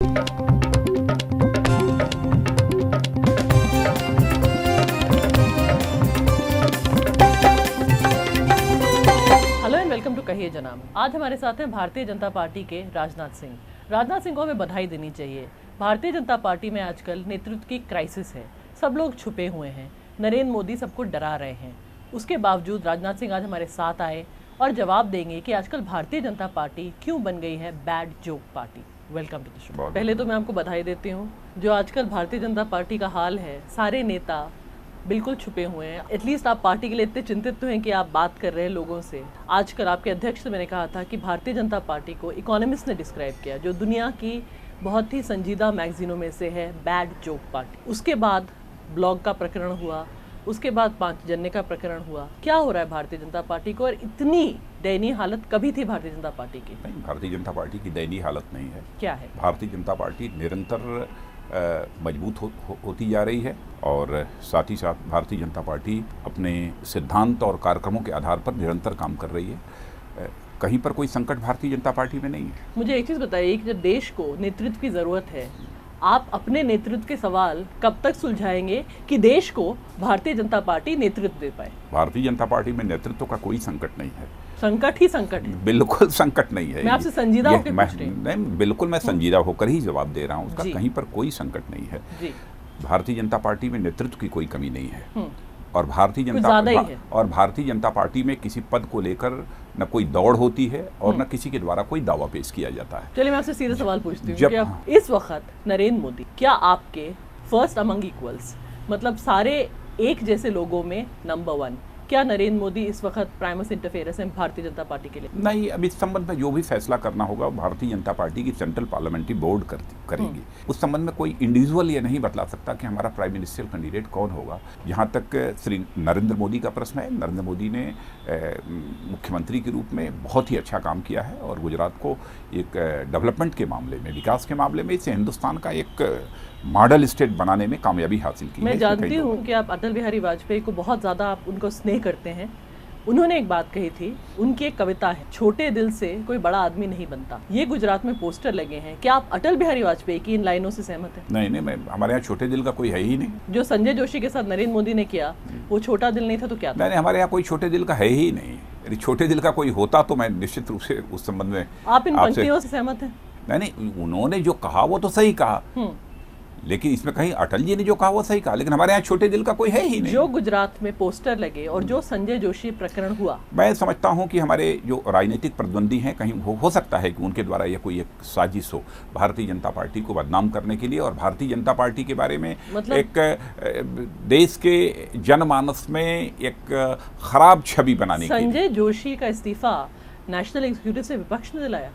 Hello and welcome to कहिए जनाब। आज हमारे साथ हैं भारतीय जनता पार्टी के राजनाथ सिंह। राजनाथ सिंह को हमें बधाई देनी चाहिए। भारतीय जनता पार्टी में आजकल नेतृत्व की क्राइसिस है, सब लोग छुपे हुए हैं, नरेंद्र मोदी सबको डरा रहे हैं। उसके बावजूद राजनाथ सिंह आज हमारे साथ आए और जवाब देंगे कि आजकल भारतीय जनता पार्टी क्यों बन गई है bad joke party. Welcome to the show. पहले तो मैं आपको बधाई देती हूँ। जो आजकल भारतीय जनता पार्टी का हाल है, सारे नेता बिल्कुल छुपे हुए हैं। एटलीस्ट आप पार्टी के लिए इतने चिंतित तो हैं कि आप बात कर रहे हैं लोगों से। आजकल आपके अध्यक्ष से मैंने कहा था कि भारतीय जनता पार्टी को इकोनॉमिस्ट ने डिस्क्राइब किया, जो दुनिया की बहुत ही संजीदा मैगजीनों में से है, बैड जोक पार्टी। उसके बाद ब्लॉग का प्रकरण हुआ, उसके बाद 5 जनवरी का प्रकरण हुआ। क्या हो रहा है भारतीय जनता पार्टी को, और इतनी दयनीय हालत कभी थी भारतीय जनता पार्टी की? नहीं, भारतीय जनता पार्टी की दयनीय हालत नहीं है। क्या है? भारतीय जनता पार्टी निरंतर मजबूत होती जा रही है और साथ ही साथ भारतीय जनता पार्टी अपने सिद्धांत और कार्यक्रमों के आधार पर निरंतर काम कर रही है। कहीं पर कोई संकट भारतीय जनता पार्टी में नहीं है। मुझे एक चीज़ बताइए कि जब देश को नेतृत्व की ज़रूरत है, आप अपने नेतृत्व के सवाल कब तक सुलझाएंगे कि देश को भारतीय जनता पार्टी नेतृत्व दे पाए? भारतीय जनता पार्टी में नेतृत्व का कोई संकट नहीं है। संकट ही संकट है। बिल्कुल संकट नहीं है। मैं आपसे संजीदा होकर पूछ रही हूं। नहीं, बिल्कुल मैं संजीदा होकर ही जवाब दे रहा हूँ। उसका कहीं पर कोई संकट नहीं है। भारतीय जनता पार्टी में नेतृत्व की कोई कमी नहीं है और भारतीय जनता पार्टी में किसी पद को लेकर न कोई दौड़ होती है और न किसी के द्वारा कोई दावा पेश किया जाता है। चलिए मैं आपसे सीधा सवाल पूछती हूँ कि अब इस वक्त नरेंद्र मोदी क्या आपके फर्स्ट अमंग इक्वल्स, मतलब सारे एक जैसे लोगों में नंबर 1, क्या नरेंद्र मोदी इस वक्त प्राइमस इंटरफेरेंस है भारतीय जनता पार्टी के लिए? नहीं, अब इस संबंध में जो भी फैसला करना होगा भारतीय जनता पार्टी की सेंट्रल पार्लियामेंट्री बोर्ड करेगी। उस संबंध में कोई इंडिविजुअल ये नहीं बतला सकता कि हमारा प्राइम मिनिस्ट्रियल कैंडिडेट कौन होगा। जहाँ तक श्री नरेंद्र मोदी का प्रश्न है, नरेंद्र मोदी ने मुख्यमंत्री के रूप में बहुत ही अच्छा काम किया है और गुजरात को एक डेवलपमेंट के मामले में, विकास के मामले में इसे हिंदुस्तान का एक मॉडल स्टेट बनाने में कामयाबी हासिल की है। मैं जानती हूँ कि आप अटल बिहारी वाजपेयी को बहुत ज़्यादा आप उनको स्नेह करते हैं। उन्होंने एक बात कही थी, उनकी एक कविता है, छोटे दिल से कोई बड़ा आदमी नहीं बनता। ये गुजरात में पोस्टर लगे हैं, क्या आप अटल बिहारी वाजपेयी की इन लाइनों से सहमत हैं? नहीं, मैं हमारे यहाँ छोटे दिल का कोई है ही नहीं। जो संजय जोशी के साथ नरेंद्र मोदी ने किया वो छोटा दिल नहीं था तो क्या था? नहीं, हमारे यहाँ कोई छोटे दिल का है ही नहीं। यदि छोटे दिल का कोई होता तो मैं निश्चित रूप से उस संबंध में आप इन पंक्तियों से सहमत हैं? नहीं, उन्होंने जो कहा वो तो सही कहा, लेकिन इसमें कहीं अटल जी ने जो कहा वो सही कहा, लेकिन हमारे यहाँ छोटे दिल का कोई है ही नहीं। जो गुजरात में पोस्टर लगे और जो संजय जोशी प्रकरण हुआ, मैं समझता हूँ कि हमारे जो राजनीतिक प्रतिद्वंदी हैं, कहीं हो सकता है कि उनके द्वारा यह कोई एक साजिश हो भारतीय जनता पार्टी को बदनाम करने के लिए और भारतीय जनता पार्टी के बारे में मतलब एक देश के जनमानस में एक खराब छवि बनाने के लिए। संजय जोशी का इस्तीफा नेशनल एग्जीक्यूटिव से विपक्ष ने दिलाया।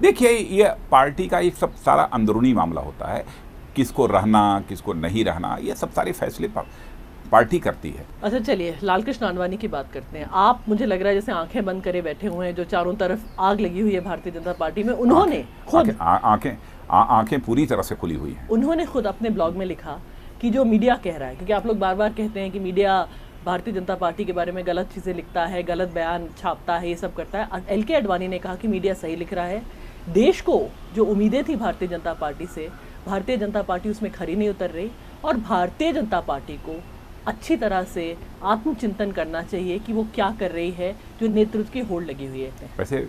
देखिए, ये पार्टी का एक सब सारा अंदरूनी मामला होता है, किसको रहना किसको नहीं रहना, ये सब सारे फैसले पार्टी करती है। अच्छा, चलिए लालकृष्ण आडवाणी की बात करते हैं। आप, मुझे लग रहा है जैसे आंखें बंद करे बैठे हुए हैं, जो चारों तरफ आग लगी हुई है भारतीय जनता पार्टी में। उन्होंने खुद आंखें पूरी तरह से खुली हुई हैं। उन्होंने खुद अपने ब्लॉग में लिखा कि जो मीडिया कह रहा है, क्योंकि आप लोग बार बार कहते हैं कि मीडिया भारतीय जनता पार्टी के बारे में गलत चीज़ें लिखता है, गलत बयान छापता है, ये सब करता है। LK आडवाणी ने कहा कि मीडिया सही लिख रहा है। देश को जो उम्मीदें थी भारतीय जनता पार्टी से, भारतीय जनता पार्टी उसमें खरी नहीं उतर रही और भारतीय जनता पार्टी को अच्छी तरह से आत्मचिंतन करना चाहिए कि वो क्या कर रही है, जो नेतृत्व की होड़ लगी हुई है। वैसे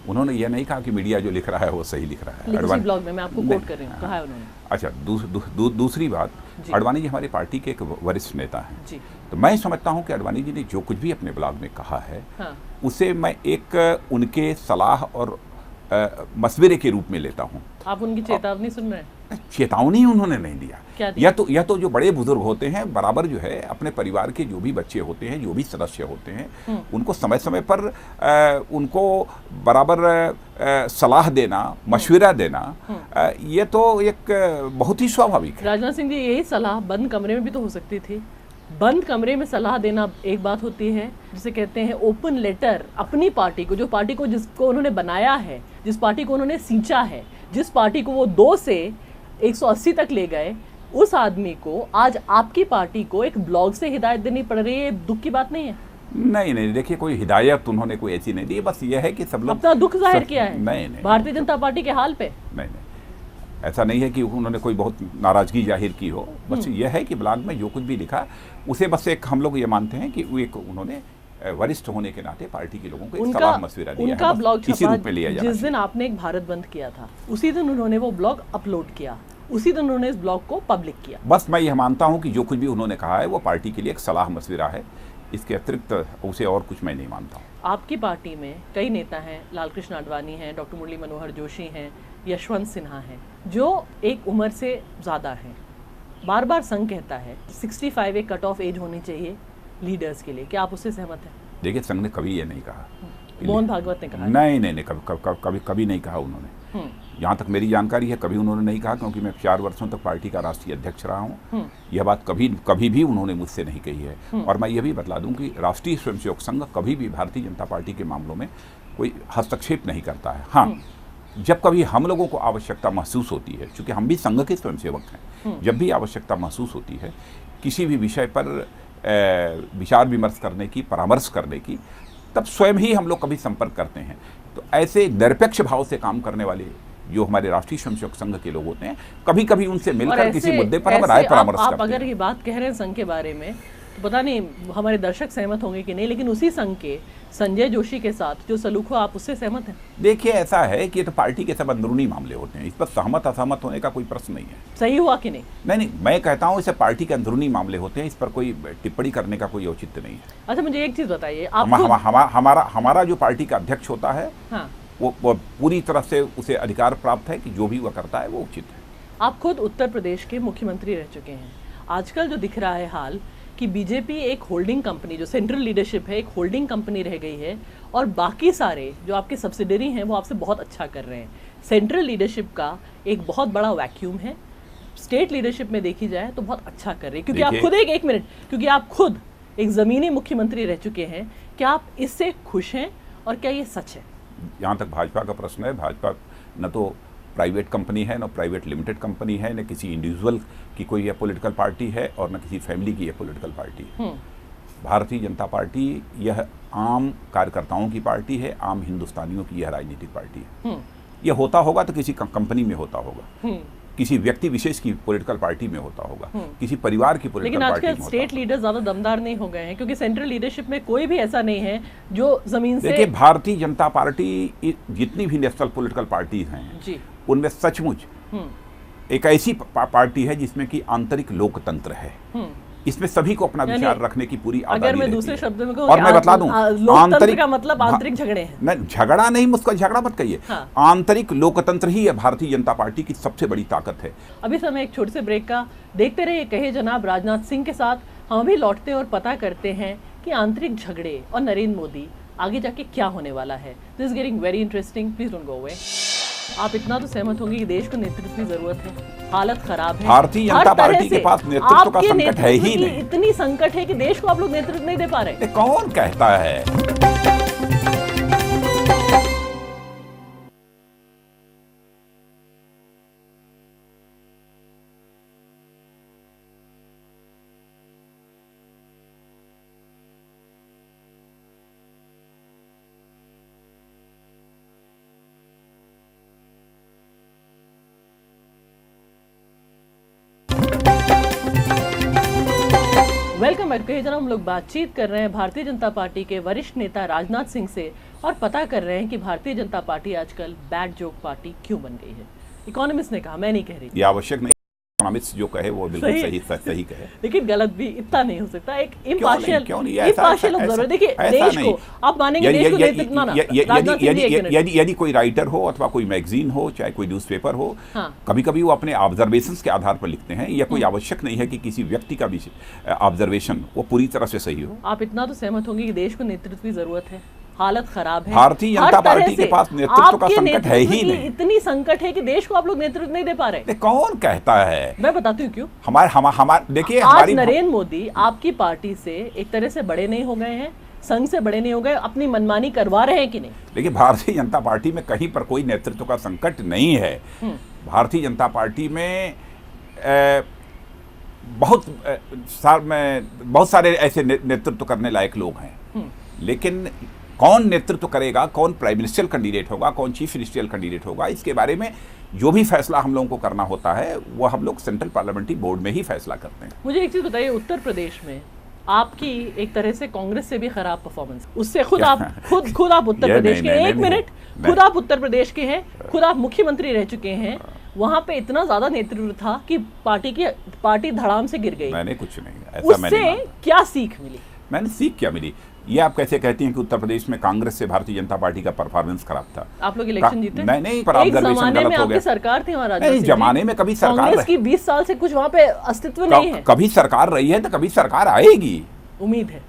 उन्होंने यह नहीं कहा कि मीडिया जो लिख रहा है वो सही लिख रहा है। आडवाणी ब्लॉग में मैं आपको कोट कर रही हूँ, कहा है उन्होंने। अच्छा, दूसरी बात, आडवाणी जी हमारी पार्टी के एक वरिष्ठ नेता हैं, तो मैं समझता हूँ कि आडवाणी जी ने जो कुछ भी अपने ब्लॉग में कहा है, उसे मैं एक उनके सलाह और मशवरे के रूप में लेता हूँ। आप उनकी चेतावनी सुन रहे हैं? चेतावनी उन्होंने नहीं दिया। क्या दिया? या तो जो बड़े बुजुर्ग होते हैं बराबर जो है अपने परिवार के जो भी बच्चे होते हैं, जो भी सदस्य होते हैं, उनको समय समय पर उनको बराबर सलाह देना, मशवरा देना, ये तो एक बहुत ही स्वाभाविक है। राजनाथ सिंह जी, यही सलाह बंद कमरे में भी तो हो सकती थी। बंद कमरे में सलाह देना एक बात होती है, जिसे कहते हैं ओपन लेटर। अपनी पार्टी को, जो पार्टी को जिसको उन्होंने बनाया है, जिस पार्टी को उन्होंने सींचा है, जिस पार्टी को वो 2 से 180 तक ले गए, उस आदमी को आज आपकी पार्टी को एक ब्लॉग से हिदायत देनी पड़ रही है। दुख की बात नहीं है? नहीं, देखिए कोई हिदायत उन्होंने कोई ऐसी नहीं दी, बस ये है कि सब लोग अपना दुख जाहिर किया है नहीं, भारतीय जनता पार्टी के हाल पे। नहीं, ऐसा नहीं है कि उन्होंने कोई बहुत नाराजगी जाहिर की हो, बस यह है कि ब्लॉग में जो कुछ भी लिखा उसे बस एक हम लोग ये मानते हैं कि वो एक उन्होंने वरिष्ठ होने के नाते पार्टी के लोगों को एक सलाह मशविरा दिया उनका ब्लॉग इसी रूप में लिया जाना। जिस दिन आपने एक भारत बंद किया था उसी दिन उन्होंने वो ब्लॉग अपलोड किया, उसी दिन उन्होंने इस ब्लॉग को पब्लिक किया। बस मैं यह मानता हूं कि जो कुछ भी उन्होंने कहा है वो पार्टी के लिए एक सलाह मशविरा है, इसके अतिरिक्त उसे और कुछ मैं नहीं मानता हूँ। आपकी पार्टी में कई नेता हैं, लालकृष्ण आडवाणी हैं, डॉक्टर मुरली मनोहर जोशी हैं, यशवंत सिन्हा हैं, जो एक उम्र से ज़्यादा हैं। बार बार संघ कहता है 65 एक कट ऑफ एज होनी चाहिए लीडर्स के लिए, क्या आप उससे सहमत हैं? देखिए, संघ ने कभी ये नहीं कहा। मोहन भागवत ने कहा नहीं, कभी नहीं कहा उन्होंने। यहाँ तक मेरी जानकारी है कभी उन्होंने नहीं कहा, क्योंकि मैं 4 वर्षों तक पार्टी का राष्ट्रीय अध्यक्ष रहा हूँ। यह बात कभी भी उन्होंने मुझसे नहीं कही है। और मैं ये भी बतला दूं कि राष्ट्रीय स्वयंसेवक संघ कभी भी भारतीय जनता पार्टी के मामलों में कोई हस्तक्षेप नहीं करता है। हाँ, जब कभी हम लोगों को आवश्यकता महसूस होती है, चूँकि हम भी संघ के स्वयंसेवक हैं, जब भी आवश्यकता महसूस होती है किसी भी विषय पर विचार विमर्श करने की, परामर्श करने की, तब स्वयं ही हम लोग कभी संपर्क करते हैं। तो ऐसे निरपेक्ष भाव से काम करने वाले जो हमारे राष्ट्रीय स्वयंसेवक संघ के लोग होते हैं, कभी कभी उनसे मिलकर किसी मुद्दे पर हम राय परामर्श करते हैं। आप अगर ये बात कह रहे हैं संघ के बारे में, तो पता नहीं हमारे दर्शक सहमत होंगे कि नहीं, लेकिन उसी संघ के संजय जोशी के साथ जो सलूक हुआ, आप उससे सहमत हैं? देखिए, ऐसा है कि ये तो पार्टी के सब अंदरूनी मामले होते हैं, इस पर सहमत असहमत होने का कोई प्रश्न नहीं है। सही हुआ कि नहीं? नहीं, मैं कहता हूँ इसे पार्टी के अंदरूनी मामले होते हैं, इस पर कोई टिप्पणी करने का कोई औचित्य नहीं है। अच्छा, मुझे एक चीज बताइए, हमारा जो पार्टी का अध्यक्ष होता है, हाँ, वो पूरी तरह से उसे अधिकार प्राप्त है कि जो भी वह करता है वो उचित है। आप खुद उत्तर प्रदेश के मुख्यमंत्री रह चुके हैं। आजकल जो दिख रहा है हाल कि बीजेपी एक होल्डिंग कंपनी, जो सेंट्रल लीडरशिप है, एक होल्डिंग कंपनी रह गई है, और बाकी सारे जो आपके सब्सिडरी हैं वो आपसे बहुत अच्छा कर रहे हैं। सेंट्रल लीडरशिप का एक बहुत बड़ा वैक्यूम है, स्टेट लीडरशिप में देखी जाए तो बहुत अच्छा कर रही है, क्योंकि आप खुद एक मिनट, क्योंकि आप खुद एक ज़मीनी मुख्यमंत्री रह चुके हैं। क्या आप इससे खुश हैं और क्या ये सच है? जहाँ तक भाजपा का प्रश्न है, भाजपा न तो प्राइवेट कंपनी है, न प्राइवेट लिमिटेड कंपनी है, न किसी इंडिविजुअल की कोई यह पॉलिटिकल पार्टी है, और न किसी फैमिली की यह पॉलिटिकल पार्टी है। भारतीय जनता पार्टी यह आम कार्यकर्ताओं की पार्टी है, आम हिंदुस्तानियों की यह राजनीतिक पार्टी है। यह होता होगा तो किसी कंपनी में होता होगा, किसी व्यक्ति विशेष की पॉलिटिकल पार्टी में होता होगा, किसी परिवार की पॉलिटिकल पार्टी में होता होगा। लेकिन आजकल स्टेट लीडर ज्यादा दमदार नहीं हो गए हैं, क्योंकि सेंट्रल लीडरशिप में कोई भी ऐसा नहीं है जो जमीन से। देखिए, भारतीय जनता पार्टी जितनी भी नेशनल पॉलिटिकल पार्टीज हैं जी, उनमें सचमुच एक ऐसी पार्टी है जिसमें कि आंतरिक लोकतंत्र है। इसमें सभी को अपना विचार रखने की पूरी आज़ादी अगर मैं दूसरे शब्द में कहूं, और मैं बता दूं, लोकतंत्र का मतलब आंतरिक झगड़े हैं। नहीं, झगड़ा नहीं, मुझको झगड़ा मत कहिए। हाँ। आंतरिक लोकतंत्र ही है भारतीय जनता पार्टी की सबसे बड़ी ताकत है। अभी समय एक छोटे से ब्रेक का, देखते रहिए कहे जनाब राजनाथ सिंह के साथ। हम भी लौटते हैं और पता करते हैं कि आंतरिक झगड़े और नरेंद्र मोदी आगे जाके क्या होने वाला है। This is getting very interesting, please don't go away. आप इतना तो सहमत होंगे कि देश को नेतृत्व की जरूरत है, हालत खराब है। भारतीय जनता पार्टी के पास नेतृत्व का संकट है ही नहीं। इतनी संकट है कि देश को आप लोग नेतृत्व नहीं दे पा रहे। कौन कहता है? Welcome back. कही जरा हम लोग बातचीत कर रहे हैं भारतीय जनता पार्टी के वरिष्ठ नेता राजनाथ सिंह से, और पता कर रहे हैं कि भारतीय जनता पार्टी आजकल बैड जोक पार्टी क्यों बन गई है। इकोनॉमिस्ट ने कहा, मैं नहीं कह रही। ये आवश्यक नहीं, इकोनॉमिस्ट जो कहे वो बिल्कुल सही कहे, लेकिन गलत भी इतना नहीं हो सकता। एक इम्पार्शियल ऑब्जर्वर, देखिए देश को आप मानेंगे, देश को नेतृत्व ना, यदि कोई राइटर हो अथवा कोई मैगजीन हो, चाहे कोई न्यूज़पेपर हो, कभी कभी वो अपने ऑब्जर्वेशंस के आधार पर लिखते हैं। यह कोई आवश्यक नहीं है कि किसी व्यक्ति का भी ऑब्जर्वेशन वो पूरी तरह से सही हो। आप इतना तो सहमत होंगे कि देश को नेतृत्व की जरूरत है, हालत खराब है। भारतीय जनता पार्टी के पास नेतृत्व का संकट है ही नहीं। इतनी संकट है कि देश को आप लोग नेतृत्व नहीं दे पा रहे। कौन कहता है? मैं बताती हूँ क्यों। देखिए, आज नरेंद्र मोदी आपकी पार्टी से एक तरह से बड़े नहीं हो गए हैं, संघ से बड़े नहीं हो गए, अपनी मनमानी करवा रहे हैं कि नहीं? देखिए, भारतीय जनता पार्टी में कहीं पर कोई नेतृत्व का संकट नहीं है। भारतीय जनता पार्टी में बहुत सारे ऐसे नेतृत्व करने लायक लोग हैं, लेकिन कौन नेतृत्व करेगा, कौन प्राइम मिनिस्टर कैंडिडेट होगा, कौन चीफ मिनिस्टर कैंडिडेट होगा, इसके बारे में जो भी फैसला हम लोगों को करना होता है वो हम लोग सेंट्रल पार्लियामेंट्री बोर्ड में ही फैसला करते हैं। मुझे एक चीज बताइए, उत्तर प्रदेश में आपकी एक तरह से कांग्रेस से भी खराब परफॉर्मेंस, उससे खुद आप उत्तर प्रदेश के, एक मिनट, खुद आप उत्तर प्रदेश के हैं, खुद आप मुख्यमंत्री रह चुके हैं, वहां पे इतना ज्यादा नेतृत्व था कि पार्टी धड़ाम से गिर गई। मैंने कुछ नहीं, ऐसा मैंने क्या सीख मिली? मैंने सीख क्या मिली? ये आप कैसे कहती हैं कि उत्तर प्रदेश में कांग्रेस से भारतीय जनता पार्टी का परफॉर्मेंस खराब था? आप लोग इलेक्शन जीते? नहीं, पर ऑब्जर्वेशन गलत हो गया। सरकार थी वहाँ, नहीं, जमाने में कभी सरकार, कांग्रेस की 20 साल से कुछ वहाँ पे अस्तित्व नहीं है। कभी सरकार रही है तो कभी सरकार आएगी, उम्मीद है।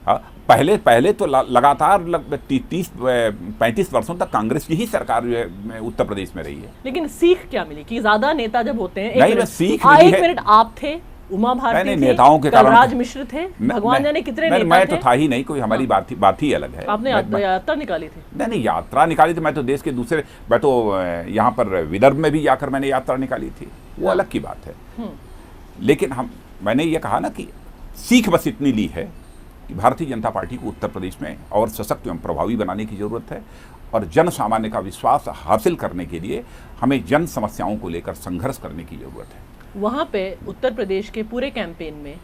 पहले तो लगातार 30-35 वर्षों तक कांग्रेस की ही सरकार जो है उत्तर प्रदेश में रही है। लेकिन सीख क्या मिली कि ज्यादा नेता जब होते हैं, सीख एक मिनट, आप थे, उमा भारती थी, नेताओं के कारण कलराज मिश्र थे, भगवान जाने कितने नेता थे। मैं तो था ही नहीं, कोई हमारी बात ही अलग है। आपने यात्रा निकाली थी? नहीं, यात्रा निकाली थी, मैं तो देश के दूसरे, मैं तो यहाँ पर विदर्भ में भी जाकर मैंने यात्रा निकाली थी, वो अलग की बात है। लेकिन मैंने ये कहा ना कि सीख बस इतनी ली है कि भारतीय जनता पार्टी को उत्तर प्रदेश में और सशक्त एवं प्रभावी बनाने की जरूरत है, और जन सामान्य का विश्वास हासिल करने के लिए हमें जन समस्याओं को लेकर संघर्ष करने की जरूरत है। वहाँ पे उत्तर प्रदेश के पूरे कैंपेन में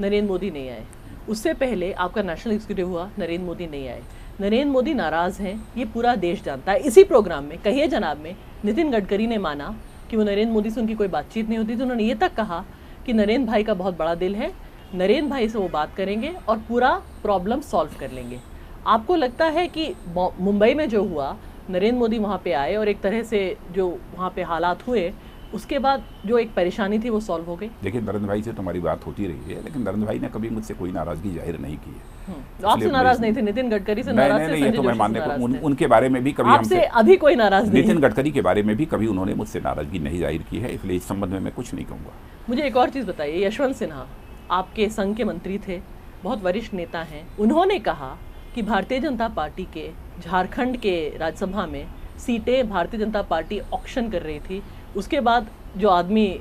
नरेंद्र मोदी नहीं आए, उससे पहले आपका नेशनल एग्जीक्यूटिव हुआ, नरेंद्र मोदी नहीं आए। नरेंद्र मोदी नाराज हैं, ये पूरा देश जानता है। इसी प्रोग्राम में कहिए जनाब में नितिन गडकरी ने माना कि वो नरेंद्र मोदी से उनकी कोई बातचीत नहीं होती, तो उन्होंने ये तक कहा कि नरेंद्र भाई का बहुत बड़ा दिल है, नरेंद्र भाई से वो बात करेंगे और पूरा प्रॉब्लम सॉल्व कर लेंगे। आपको लगता है कि मुंबई में जो हुआ, नरेंद्र मोदी वहाँ पे आए और एक तरह से जो वहाँ पे हालात हुए, उसके बाद जो एक परेशानी थी वो सॉल्व हो गई? देखिए, नरेंद्र भाई से तो हमारी बात होती रही है, लेकिन नरेंद्र भाई ने कभी मुझसे कोई नाराजगी जाहिर नहीं की है। तो आपसे नाराज नहीं थे? नितिन गडकरी से नाराज थे? नहीं, ये तो मैं मानने को, उनके बारे में भी कभी हमसे अभी कोई नाराज नहीं। नितिन गडकरी के बारे में भी कभी उन्होंने मुझसे नाराजगी नहीं जाहिर की है, इसलिए इस संबंध में मैं कुछ नहीं कहूँगा। मुझे एक और चीज़ बताइए, यशवंत सिन्हा आपके संघ के मंत्री थे, बहुत वरिष्ठ नेता हैं, उन्होंने कहा कि भारतीय जनता पार्टी के झारखंड के राज्यसभा में सीटें भारतीय जनता पार्टी ऑक्शन कर रही थी, उसके बाद जो आदमी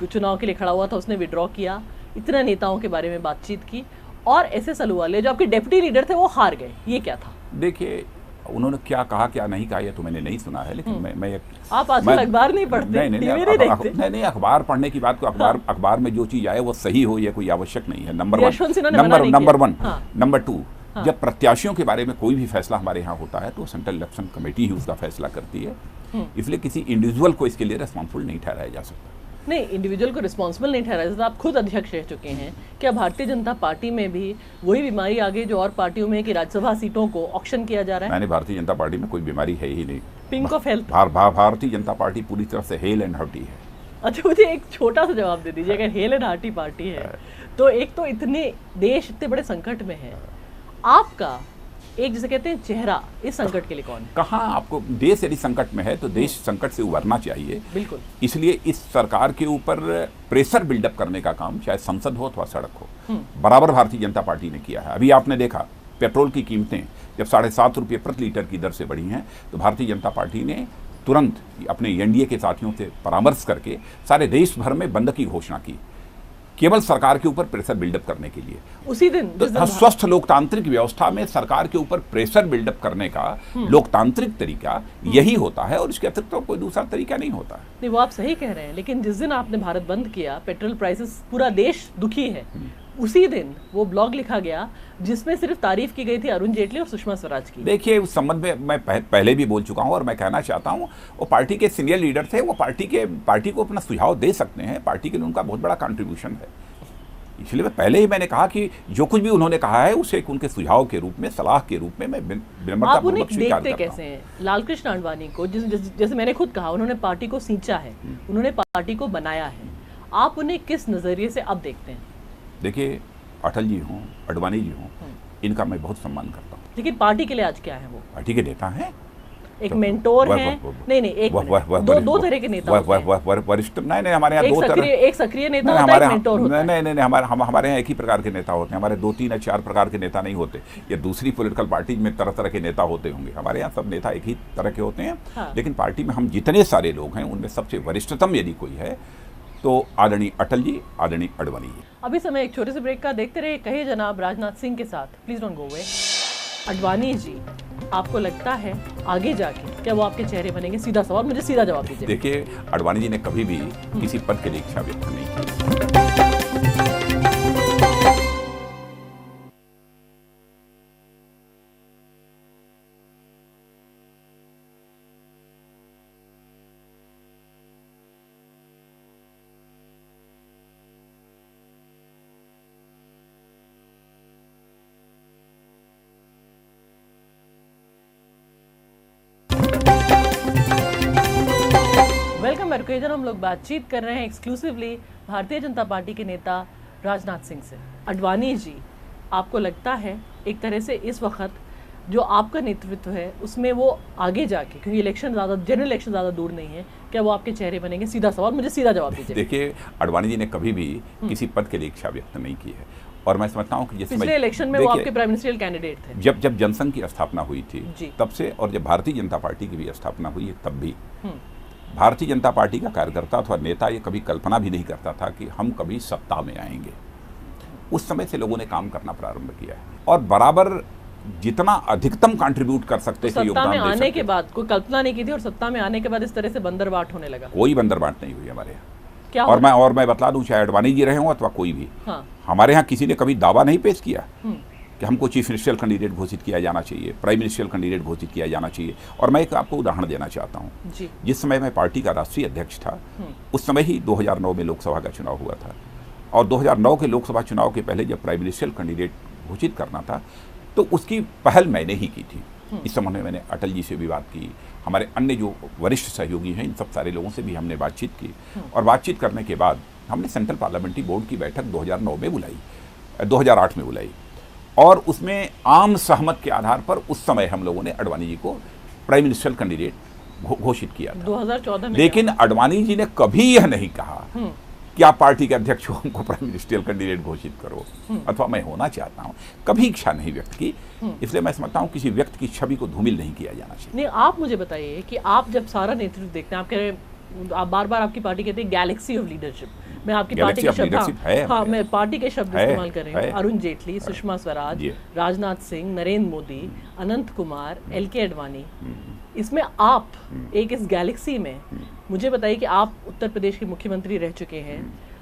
चुनाव के लिए खड़ा हुआ था उसने विड्रॉ किया, इतने नेताओं के बारे में बातचीत की, और एसएस अहलूवालिया जो आपके डेप्यूटी लीडर थे वो हार गए। ये क्या था? देखिए, उन्होंने क्या कहा क्या नहीं कहा ये तो मैंने नहीं सुना है, लेकिन मैं आप आजकल अखबार नहीं पढ़ते? नहीं, अखबार पढ़ने की बात को, अखबार में जो चीज आए वो सही हो, ये कोई आवश्यक नहीं है। नंबर 1। नंबर 2, जब प्रत्याशियों के बारे में कोई भी फैसला हमारे यहाँ होता है तो सेंट्रल इलेक्शन कमेटी ही उसका फैसला करती है, इसलिए किसी इंडिविजुअल को इसके लिए रिस्पॉन्सिबल नहीं ठहराया जा सकता। नहीं, इंडिविजुअल को रिस्पॉन्सिबल नहीं ठहराया जाता। आप खुद अध्यक्ष रह चुके हैं, क्या भारतीय जनता पार्टी में भी वही बीमारी आगे जो और पार्टियों में कि राज्यसभा सीटों को ऑक्शन किया जा रहा है? मैंने भारतीय जनता पार्टी में कोई बीमारी है ही नहीं। Pink of health, Bharatiya Janata party पूरी तरह से हेल एंड हार्टी है। अच्छा, मुझे एक छोटा सा जवाब दे दीजिए, अगर हेल एंड हार्टी पार्टी है तो एक तो इतने देश इतने बड़े संकट में है, आपका एक जिसे कहते हैं चेहरा इस संकट के लिए कौन है? कहाँ आपको, देश यदि संकट में है तो देश संकट से उभरना चाहिए। बिल्कुल। इसलिए इस सरकार के ऊपर प्रेशर बिल्डअप करने का काम चाहे संसद हो अथवा सड़क हो, बराबर भारतीय जनता पार्टी ने किया है। अभी आपने देखा पेट्रोल की कीमतें जब 7.5 रुपये प्रति लीटर की दर से बढ़ी हैं, तो भारतीय जनता पार्टी ने तुरंत अपने एनडीए के साथियों से परामर्श करके सारे देश भर में बंद की घोषणा की, केवल सरकार के ऊपर प्रेशर बिल्डअप करने के लिए। उसी दिन तो स्वस्थ लोकतांत्रिक व्यवस्था में सरकार के ऊपर प्रेशर बिल्डअप करने का लोकतांत्रिक तरीका यही होता है, और इसके अतिरिक्त तो कोई दूसरा तरीका नहीं होता। नहीं, वो आप सही कह रहे हैं, लेकिन जिस दिन आपने भारत बंद किया, पेट्रोल प्राइसेस, पूरा देश दुखी है, उसी दिन वो ब्लॉग लिखा गया जिसमें सिर्फ तारीफ की गई थी अरुण जेटली और सुषमा स्वराज की। देखिए, उस संबंध में मैं पहले भी बोल चुका हूं और मैं कहना चाहता हूं, वो पार्टी के सीनियर लीडर थे, वो पार्टी को अपना सुझाव दे सकते हैं, पार्टी के लिए उनका बहुत बड़ा कंट्रीब्यूशन है। इसलिए पहले ही मैंने कहा कि जो कुछ भी उन्होंने कहा है उसे उनके सुझाव के रूप में, सलाह के रूप में मैं विनम्रतापूर्वक स्वीकार करता हूं। कैसे हैं लालकृष्ण आडवाणी को, जैसे मैंने खुद कहा, उन्होंने पार्टी को सींचा है, उन्होंने पार्टी को बनाया है, आप उन्हें किस नजरिए से अब देखते हैं? देखिए, अटल जी हों, आडवाणी जी हों, इनका मैं बहुत सम्मान करता हूँ, लेकिन पार्टी के लिए आज क्या है? वो पार्टी के नेता हैं, एक मेंटोर है। नहीं, एक दो तरह के नेता होते हैं। वरिष्ठ नहीं, हमारे यहाँ एक सक्रिय नेता होता है, एक मेंटोर होता है। नहीं, हमारे यहाँ एक ही प्रकार के नेता होते हैं, हमारे 2, 3 या 4 प्रकार के नेता नहीं होते। ये दूसरी पॉलिटिकल पार्टी में तरह तरह के नेता होते होंगे, हमारे यहाँ सब नेता एक ही तरह के होते हैं। लेकिन पार्टी में हम जितने सारे लोग हैं उनमें सबसे वरिष्ठतम यदि कोई है तो आदरणीय अटल जी, आदरणीय आडवाणी जी। अभी समय एक छोटे से ब्रेक का, देखते रहे कहिए जनाब राजनाथ सिंह के साथ। Please don't go away. Advani ji, आपको लगता है आगे जाके क्या वो आपके चेहरे बनेंगे? सीधा सवाल, मुझे सीधा जवाब दीजिए। देखिए, आडवाणी जी ने कभी भी किसी पद के लिए इच्छा व्यक्त नहीं की। Welcome back. हम लोग बातचीत कर रहे हैं एक्सक्लूसिवली भारतीय जनता पार्टी के नेता राजनाथ सिंह से। आडवाणी जी, आपको लगता है एक तरह से इस वक्त जो आपका नेतृत्व है उसमें वो आगे जाके, क्योंकि जनरल इलेक्शन ज़्यादा दूर नहीं है, क्या वो आपके चेहरे बनेंगे? सीधा सवाल, मुझे सीधा जवाब दीजिए। देखिए, आडवाणी जी ने कभी भी किसी पद के लिए इच्छा व्यक्त नहीं की है, और मैं समझता हूँ कि पिछले इलेक्शन में वो आपके प्राइम मिनिस्ट्रियल कैंडिडेट थे। जब जनसंघ की स्थापना हुई थी तब से, और जब भारतीय जनता पार्टी की भी स्थापना हुई है तब भी भारतीय जनता पार्टी का कार्यकर्ता अथवा नेता ये कभी कल्पना भी नहीं करता था कि हम कभी सत्ता में आएंगे। उस समय से लोगों ने काम करना प्रारंभ किया है, और बराबर जितना अधिकतम कंट्रीब्यूट कर सकते थे, सत्ता में आने के बाद कोई कल्पना नहीं की थी, और सत्ता में आने के बाद इस तरह से बंदरबाट होने लगा। कोई बंदरबाट नहीं हुई हमारे यहाँ। क्या और मैं बता दूं, चाहे आडवाणी जी रहे हों अथवा कोई भी, हमारे यहाँ किसी ने कभी दावा नहीं पेश किया कि हमको चीफ मिनिस्टर कैंडिडेट घोषित किया जाना चाहिए, प्राइम मिनिस्टर कैंडिडेट घोषित किया जाना चाहिए। और मैं एक आपको उदाहरण देना चाहता हूँ। जिस समय मैं पार्टी का राष्ट्रीय अध्यक्ष था, उस समय ही 2009 में लोकसभा का चुनाव हुआ था, और 2009 के लोकसभा चुनाव के पहले जब प्राइम मिनिस्टर कैंडिडेट घोषित करना था तो उसकी पहल मैंने ही की थी। इस संबंध में मैंने अटल जी से भी बात की, हमारे अन्य जो वरिष्ठ सहयोगी हैं इन सब सारे लोगों से भी हमने बातचीत की, और बातचीत करने के बाद हमने सेंट्रल पार्लियामेंट्री बोर्ड की बैठक 2009 में बुलाई, 2008 में बुलाई, और उसमें आम सहमत के आधार पर उस समय हम लोगों ने आडवाणी जी को प्राइम मिनिस्टर कैंडिडेट घोषित किया था 2014 में। लेकिन आडवाणी जी ने कभी यह नहीं कहा कि आप पार्टी के अध्यक्ष हो, हमको प्राइम मिनिस्टर कैंडिडेट घोषित करो अथवा मैं होना चाहता हूं। कभी इच्छा नहीं व्यक्त की। इसलिए मैं समझता हूं किसी व्यक्ति की छवि को धूमिल नहीं किया जाना चाहिए। नहीं, आप मुझे बताइए कि आप जब सारा नेतृत्व देखते हैं, आप कह रहे हैं, आप बार-बार आपकी पार्टी कहते हैं गैलेक्सी ऑफ लीडरशिप। मैं आपकी पार्टी के शब्द मैं पार्टी के शब्द इस्तेमाल कर रही हूँ। अरुण जेटली, सुषमा स्वराज, राजनाथ सिंह, नरेंद्र मोदी, अनंत कुमार, LK आडवाणी, इसमें आप एक इस गैलेक्सी में, मुझे बताइए कि आप उत्तर प्रदेश के मुख्यमंत्री रह चुके हैं।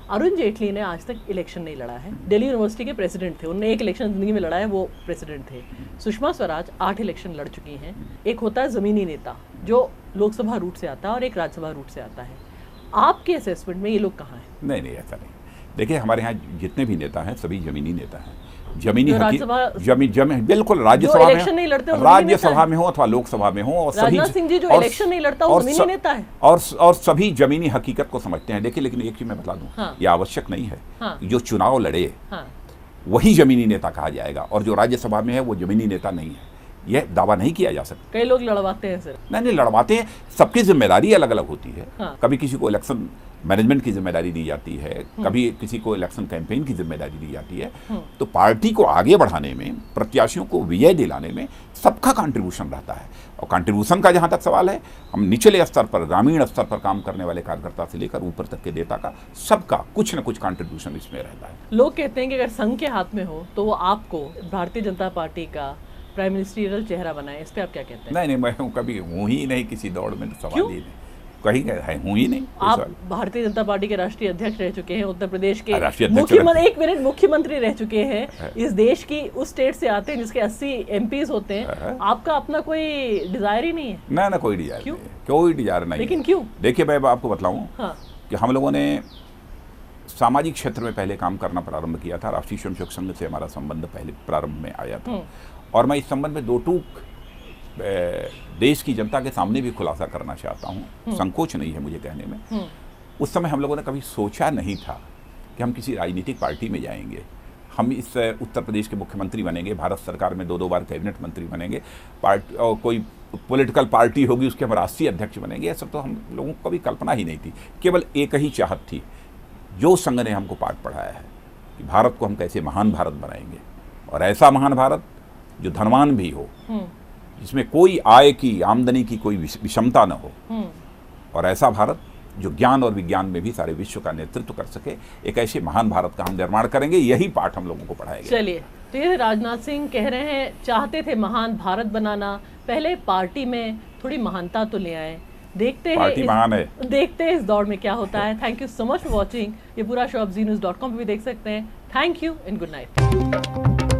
अरुण जेटली ने आज तक इलेक्शन नहीं लड़ा है, दिल्ली यूनिवर्सिटी के प्रेसिडेंट थे, उन्होंने एक इलेक्शन जिंदगी में लड़ा है, वो प्रेसिडेंट थे। सुषमा स्वराज 8 इलेक्शन लड़ चुकी हैं। एक होता है ज़मीनी नेता जो लोकसभा रूट से आता है, और एक राज्यसभा रूट से आता है। आपके असेसमेंट में ये लोग कहाँ हैं? नहीं, ऐसा नहीं। देखिए, हमारे यहाँ जितने भी नेता हैं सभी जमीनी नेता हैं, जमीनी बिल्कुल राज्यसभा में हो अथवा लोकसभा में हो, और राजनाथ सिंह जी जो इलेक्शन नहीं लड़ता वो जमीनी नेता है, और सभी जमीनी हकीकत को समझते हैं। देखिए, लेकिन एक चीज मैं बता दूं, ये आवश्यक नहीं है जो चुनाव लड़े वही जमीनी नेता कहा जाएगा, और जो राज्यसभा में है वो जमीनी नेता नहीं है। यह दावा नहीं किया जा सकता। कई लोग लड़वाते हैं सर। नहीं, लड़वाते हैं, सबकी जिम्मेदारी अलग अलग होती है। कभी किसी को इलेक्शन मैनेजमेंट की जिम्मेदारी दी जाती है, कभी किसी को इलेक्शन कैंपेन की जिम्मेदारी दी जाती है। तो पार्टी को आगे बढ़ाने में, प्रत्याशियों को विजय दिलाने में सबका कंट्रीब्यूशन रहता है। और कंट्रीब्यूशन का जहाँ तक सवाल है, हम निचले स्तर पर, ग्रामीण स्तर पर काम करने वाले कार्यकर्ता से लेकर ऊपर तक के नेता का, सबका कुछ न कुछ कंट्रीब्यूशन इसमें रहता है। लोग कहते हैं कि अगर संघ के हाथ में हो तो वो आपको भारतीय जनता पार्टी का प्राइम मिनिस्ट्रियल चेहरा बनाए, इस पे आप क्या कहते हैं? नहीं, मैं कभी हूँ ही नहीं किसी दौड़ में, तो सवाल ही नहीं, कहीं है हूँ ही नहीं। आप भारतीय जनता पार्टी के राष्ट्रीय अध्यक्ष रह चुके हैं, उत्तर प्रदेश के मुख्यमंत्री रह चुके हैं, इस देश की उस स्टेट से आते हैं जिसके 80 MPs होते हैं। आपका अपना कोई डिजायर ही नहीं है? ना, कोई डिजायर नहीं, कोई डिजायर नहीं। लेकिन क्यों? देखिए, मैं आपको बताऊँ कि हम लोगों ने सामाजिक क्षेत्र में पहले काम करना प्रारंभ किया था। राष्ट्रीय स्वयंसेवक संघ से हमारा संबंध पहले प्रारंभ में आया था, और मैं इस संबंध में 2 टूक देश की जनता के सामने भी खुलासा करना चाहता हूँ। संकोच नहीं है मुझे कहने में। उस समय हम लोगों ने कभी सोचा नहीं था कि हम किसी राजनीतिक पार्टी में जाएंगे, हम इस उत्तर प्रदेश के मुख्यमंत्री बनेंगे, भारत सरकार में 2 बार कैबिनेट मंत्री बनेंगे, पार्टी और कोई पॉलिटिकल पार्टी होगी उसके हम राष्ट्रीय अध्यक्ष बनेंगे। ऐसा तो हम लोगों को कभी कल्पना ही नहीं थी। केवल एक ही चाहत थी, जो संघ ने हमको पाठ पढ़ाया है, कि भारत को हम कैसे महान भारत बनाएंगे, और ऐसा महान भारत जो धनवान भी हो, जिसमें कोई आय की, आमदनी की कोई विषमता न हो, और ऐसा भारत जो ज्ञान और विज्ञान में भी सारे विश्व का नेतृत्व कर सके। एक ऐसे महान भारत का हम निर्माण करेंगे, यही पाठ हम लोगों को पढ़ाया गया। चलिए, तो ये राजनाथ सिंह कह रहे हैं चाहते थे महान भारत बनाना, पहले पार्टी में थोड़ी महानता तो ले आए। देखते हैं इस दौर में क्या होता है। Thank you so much for watching. ये पूरा शो आप znews.com पे भी देख सकते हैं। Thank you and good night.